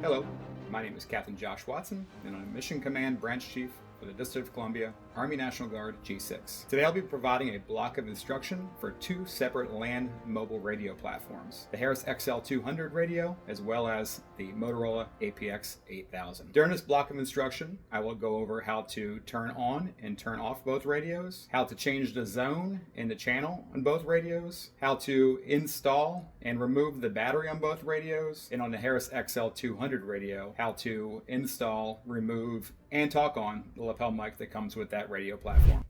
Hello, my name is Captain Josh Watson, and I'm Mission Command Branch Chief for the District of Columbia, Army National Guard G6. Today I'll be providing a block of instruction for two separate land mobile radio platforms, the Harris XL200 radio as well as the Motorola APX8000. During this block of instruction, I will go over how to turn on and turn off both radios, how to change the zone and the channel on both radios, how to install and remove the battery on both radios, and on the Harris XL200 radio, how to install, remove, and talk on the lapel mic that comes with that radio platform.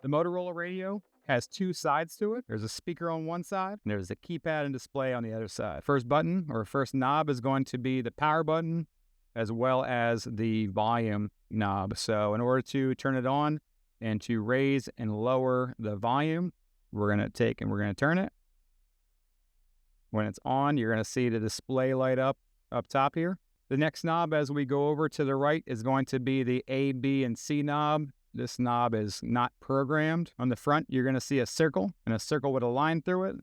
The Motorola radio has two sides to it. There's a speaker on one side, and there's a keypad and display on the other side. First button, or first knob, is going to be the power button, as well as the volume knob. So in order to turn it on and to raise and lower the volume, we're going to take and we're going to turn it. When it's on, you're going to see the display light up top here. The next knob, as we go over to the right, is going to be the A, B, and C knob. This knob is not programmed. On the front, you're going to see a circle, and a circle with a line through it.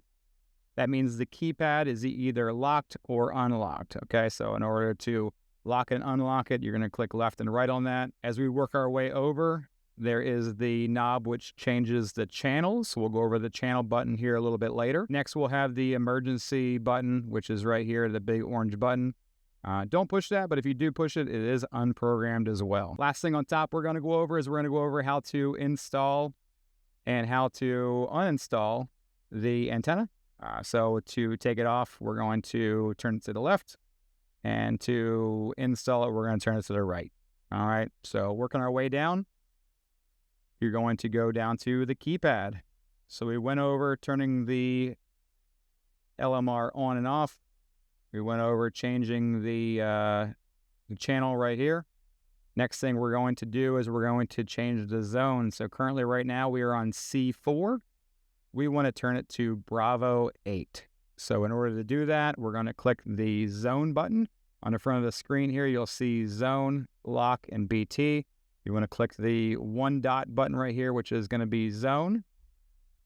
That means the keypad is either locked or unlocked, okay? So in order to lock and unlock it, you're going to click left and right on that. As we work our way over, there is the knob which changes the channels. We'll go over the channel button here a little bit later. Next, we'll have the emergency button, which is right here, the big orange button. Don't push that, but if you do push it, it is unprogrammed as well. Last thing on top we're going to go over is we're going to go over how to install and how to uninstall the antenna. So to take it off, we're going to turn it to the left, and to install it, we're going to turn it to the right. All right, so working our way down, you're going to go down to the keypad. So we went over turning the LMR on and off. We went over changing the channel right here. Next thing we're going to do is we're going to change the zone. So currently right now we are on C4. We want to turn it to Bravo 8. So in order to do that, we're going to click the zone button. On the front of the screen here, you'll see zone, lock, and BT. You want to click the one dot button right here, which is going to be zone.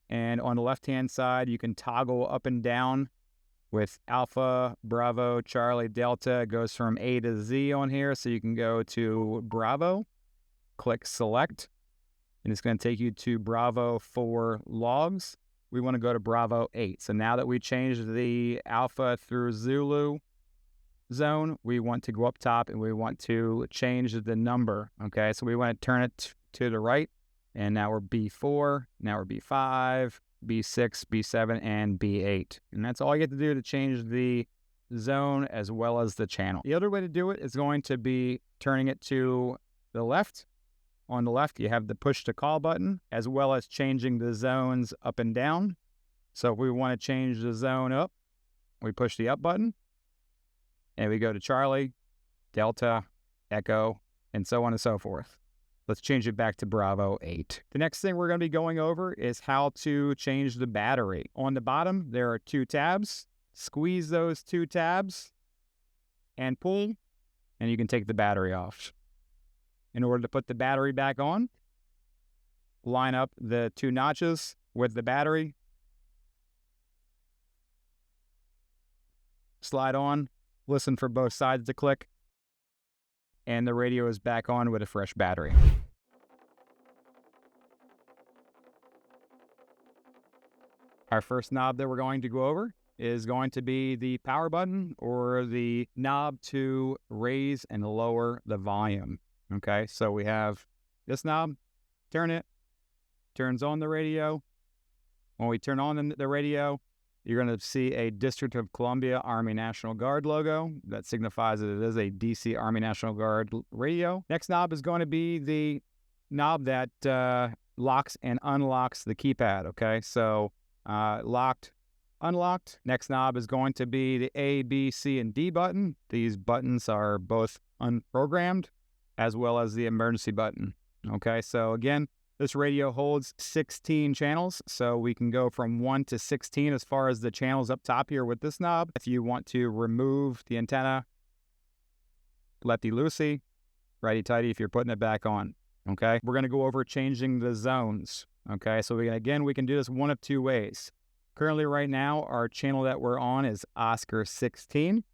And on the left-hand side, you can toggle up and down with Alpha, Bravo, Charlie, Delta. It goes from A to Z on here, so you can go to Bravo, click select, and it's going to take you to Bravo for logs. We want to go to Bravo 8. So now that we changed the Alpha through Zulu zone, we want to go up top and we want to change the number. Okay, so we want to turn it to the right, and now we're B4, now we're B5, B6, B7, and B8. And that's all you have to do to change the zone as well as the channel. The other way to do it is going to be turning it to the left. On the left, you have the push to call button, as well as changing the zones up and down. So if we want to change the zone up, we push the up button, and we go to Charlie, Delta, Echo, and so on and so forth. Let's change it back to Bravo 8. The next thing we're going to be going over is how to change the battery. On the bottom, there are two tabs. Squeeze those two tabs and pull, and you can take the battery off. In order to put the battery back on, line up the two notches with the battery, slide on, listen for both sides to click, and the radio is back on with a fresh battery. Our first knob that we're going to go over is going to be the power button, or the knob to raise and lower the volume. Okay, so we have this knob, turn it, turns on the radio. When we turn on the radio, you're going to see a District of Columbia Army National Guard logo. That signifies that it is a DC Army National Guard radio. Next knob is going to be the knob that locks and unlocks the keypad, okay? So locked, unlocked. Next knob is going to be the A, B, C, and D button. These buttons are both unprogrammed, as well as the emergency button, okay? So again, this radio holds 16 channels, so we can go from 1 to 16 as far as the channels up top here with this knob. If you want to remove the antenna, lefty-loosey, righty-tighty if you're putting it back on, okay? We're going to go over changing the zones, okay? So we can do this one of two ways. Currently right now, our channel that we're on is Oscar 16.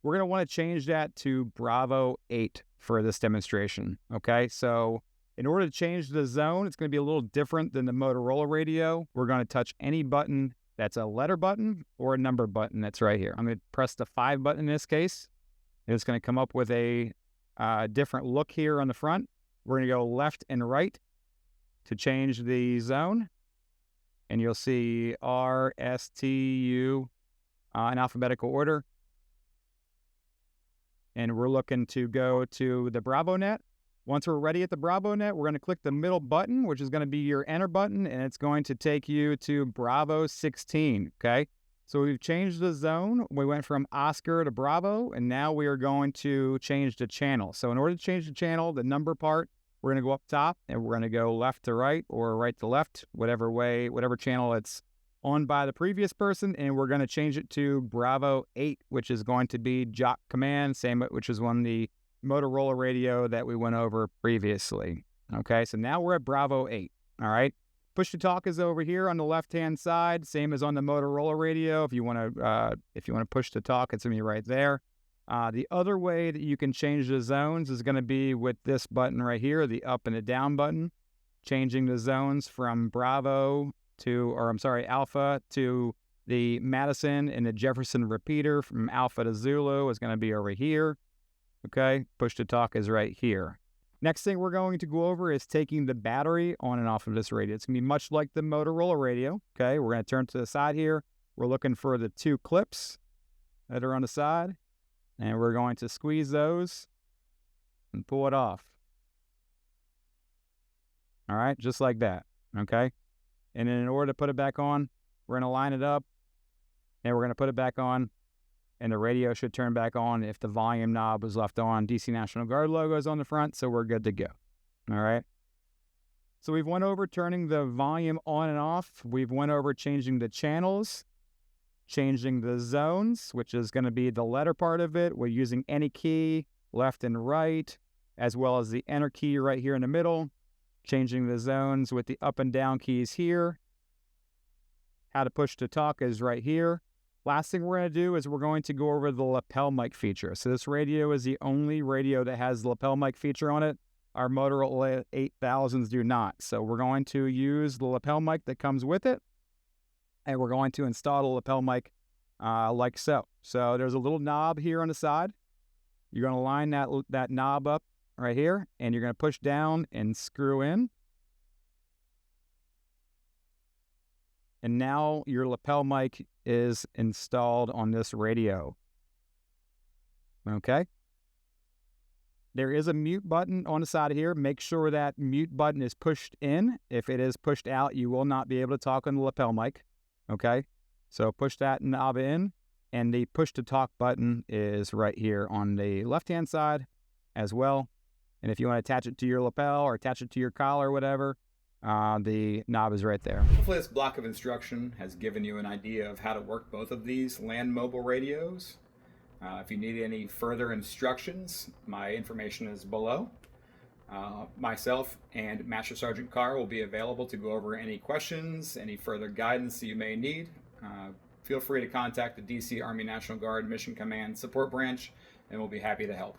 We're going to want to change that to Bravo 8 for this demonstration. Okay, so in order to change the zone, it's going to be a little different than the Motorola radio. We're going to touch any button that's a letter button or a number button that's right here. I'm going to press the 5 button in this case. And it's going to come up with a different look here on the front. We're going to go left and right to change the zone. And you'll see R, S, T, U in alphabetical order. And we're looking to go to the Bravo net. Once we're ready at the Bravo net, we're going to click the middle button, which is going to be your enter button, and it's going to take you to Bravo 16, okay? So we've changed the zone. We went from Oscar to Bravo, and now we are going to change the channel. So in order to change the channel, the number part, we're going to go up top, and we're going to go left to right or right to left, whatever way, whatever channel it's on by the previous person, and we're going to change it to Bravo 8, which is going to be Jock Command, same, which is on the Motorola radio that we went over previously. Okay, so now we're at Bravo 8, all right? Push to talk is over here on the left-hand side, same as on the Motorola radio. If you want to push to talk, it's going to be right there. The other way that you can change the zones is going to be with this button right here, the up and the down button, changing the zones from Bravo to, or I'm sorry, Alpha to the Madison and the Jefferson repeater from Alpha to Zulu is going to be over here. Okay, push to talk is right here. Next thing we're going to go over is taking the battery on and off of this radio. It's going to be much like the Motorola radio. Okay, we're going to turn to the side here. We're looking for the 2 clips that are on the side, and we're going to squeeze those and pull it off. All right, just like that. Okay, and then in order to put it back on, we're going to line it up, and we're going to put it back on, and the radio should turn back on if the volume knob was left on. DC National Guard logo is on the front, so we're good to go. All right. So we've went over turning the volume on and off. We've went over changing the channels, changing the zones, which is going to be the letter part of it. We're using any key, left and right, as well as the enter key right here in the middle. Changing the zones with the up and down keys here. How to push to talk is right here. Last thing we're going to do is we're going to go over the lapel mic feature. So this radio is the only radio that has the lapel mic feature on it. Our Motorola 8000s do not. So we're going to use the lapel mic that comes with it, and we're going to install the lapel mic like so. So there's a little knob here on the side. You're going to line that knob up right here, and you're going to push down and screw in. And now your lapel mic is installed on this radio. Okay. There is a mute button on the side of here. Make sure that mute button is pushed in. If it is pushed out, you will not be able to talk on the lapel mic. Okay. So push that knob in, and the push to talk button is right here on the left-hand side as well. And if you want to attach it to your lapel or attach it to your collar or whatever, the knob is right there. Hopefully this block of instruction has given you an idea of how to work both of these land mobile radios. If you need any further instructions, my information is below. Myself and Master Sergeant Carr will be available to go over any questions, any further guidance that you may need. Feel free to contact the DC Army National Guard Mission Command Support Branch, and we'll be happy to help.